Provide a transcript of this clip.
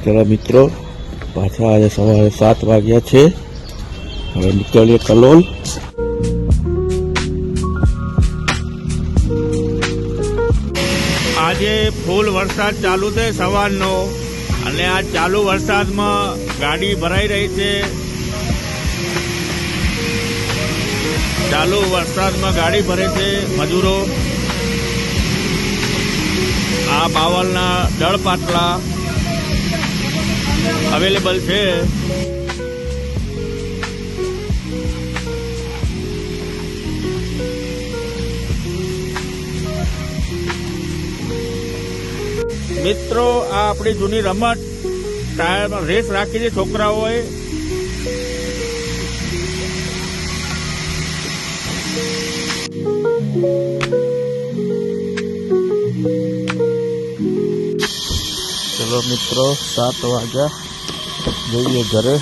चलो मित्रों पाछा आज सवारे 7 वाग्या छे। हवे निकळीए कलोल। આજે ફૂલ વરસાદ ચાલુ છે સવારનો અને આ ચાલુ વરસાદમાં ગાડી ભરાઈ રહી છે। ચાલુ વરસાદમાં ગાડી ભરે છે મજૂરો। આ બાવલના દળ પાટલા અવેલેબલ છે। मित्रों आ अपनी जूनी रमत टायर में रेस राखी छे छोकराओए। चलो मित्रों 7 वाग्या जइए घरे।